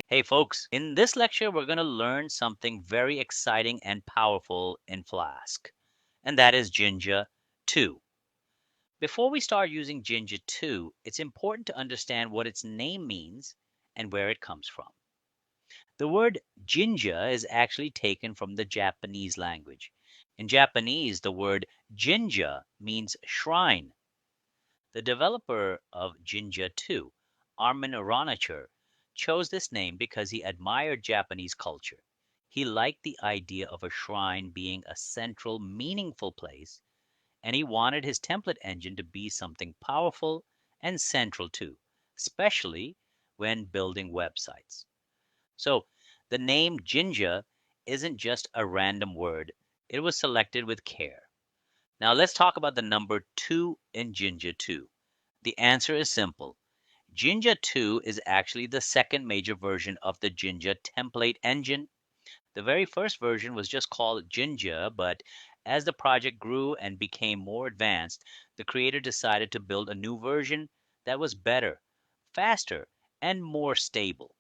Hey folks, in this lecture we're going to learn something very exciting and powerful in Flask, and that is Jinja2. Before we start using Jinja2, it's important to understand what its name means and where it comes from. The word Jinja is actually taken from the Japanese language. In Japanese, the word Jinja means shrine. The developer of Jinja2, Armin Aranacher, chose this name because he admired Japanese culture. He liked the idea of a shrine being a central, meaningful place, and he wanted his template engine to be something powerful and central too, especially when building websites. So the name Jinja isn't just a random word, it was selected with care. Now let's talk about the number 2 in Jinja2. The answer is simple. Jinja2 is actually the second major version of the Jinja template engine. The very first version was just called Jinja, but as the project grew and became more advanced, the creator decided to build a new version that was better, faster, and more stable.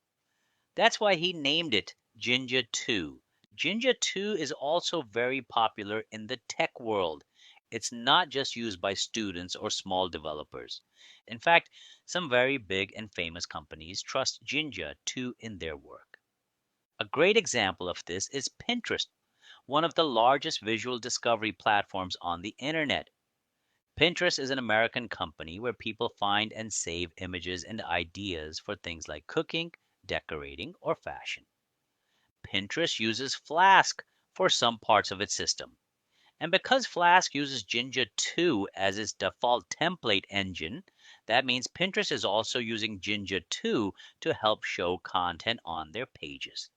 That's why he named it Jinja 2. Jinja 2 is also very popular in the tech world. It's not just used by students or small developers. In fact, some very big and famous companies trust Jinja 2 in their work. A great example of this is Pinterest, one of the largest visual discovery platforms on the internet. Pinterest is an American company where people find and save images and ideas for things like cooking, decorating, or fashion. Pinterest uses Flask for some parts of its system. And because Flask uses Jinja 2 as its default template engine, that means Pinterest is also using Jinja 2 to help show content on their pages.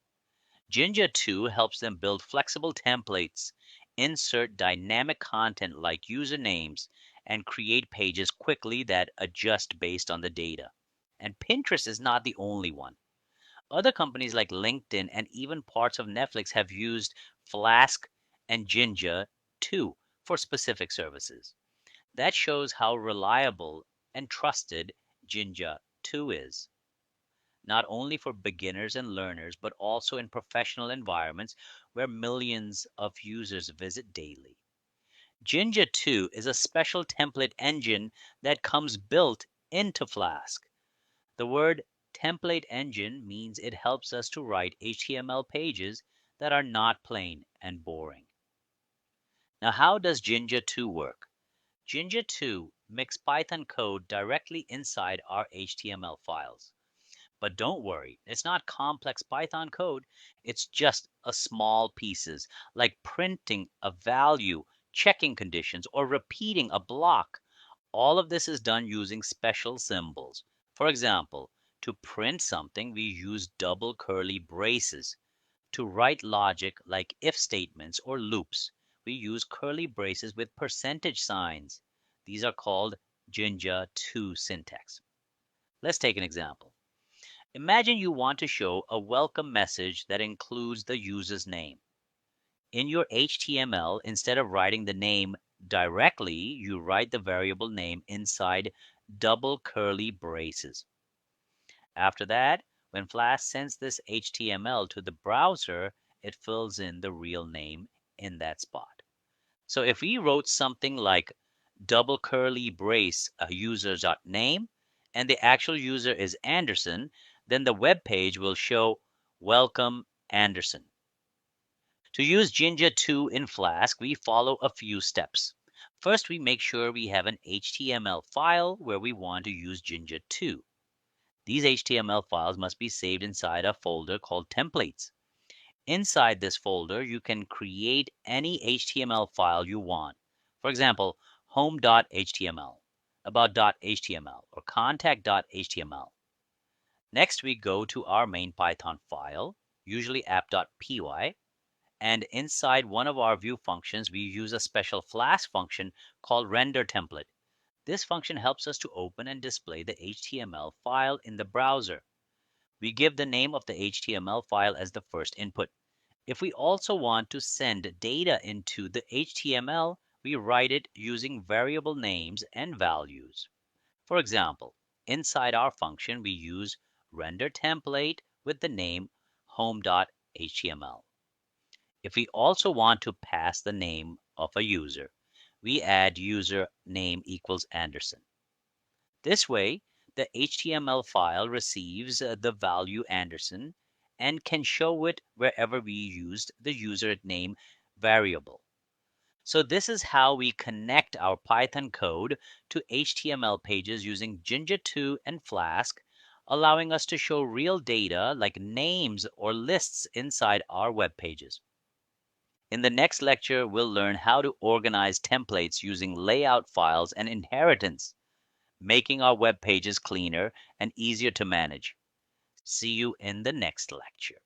Jinja 2 helps them build flexible templates, insert dynamic content like usernames, and create pages quickly that adjust based on the data. And Pinterest is not the only one. Other companies like LinkedIn and even parts of Netflix have used Flask and Jinja too for specific services. That shows how reliable and trusted Jinja 2 is, not only for beginners and learners, but also in professional environments where millions of users visit daily. Jinja 2 is a special template engine that comes built into Flask. The word template engine means it helps us to write HTML pages that are not plain and boring. Now, how does Jinja 2 work? Jinja 2 mix Python code directly inside our HTML files. But don't worry, it's not complex Python code. It's just a small pieces like printing a value, checking conditions, or repeating a block. All of this is done using special symbols. For example, to print something, we use double curly braces. To write logic like if statements or loops, we use curly braces with percentage signs. These are called Jinja 2 syntax. Let's take an example. Imagine you want to show a welcome message that includes the user's name. In your HTML, instead of writing the name directly, you write the variable name inside double curly braces. After that, when Flash sends this HTML to the browser, it fills in the real name in that spot. So if we wrote something like double curly brace a user's name and the actual user is Anderson, then the web page will show welcome Anderson. To use Jinja 2 in Flask, we follow a few steps. First, we make sure we have an HTML file where we want to use Jinja 2. These HTML files must be saved inside a folder called templates. Inside this folder, you can create any HTML file you want. For example, home.html, about.html, or contact.html. Next, we go to our main Python file, usually app.py, and inside one of our view functions, we use a special Flask function called render template. This function helps us to open and display the HTML file in the browser. We give the name of the HTML file as the first input. If we also want to send data into the HTML, we write it using variable names and values. For example, inside our function, we use render template with the name home.html. If we also want to pass the name of a user, we add user name equals Anderson. This way, the HTML file receives the value Anderson and can show it wherever we used the username variable. So this is how we connect our Python code to HTML pages using Jinja2 and Flask, allowing us to show real data like names or lists inside our web pages. In the next lecture, we'll learn how to organize templates using layout files and inheritance, making our web pages cleaner and easier to manage. See you in the next lecture.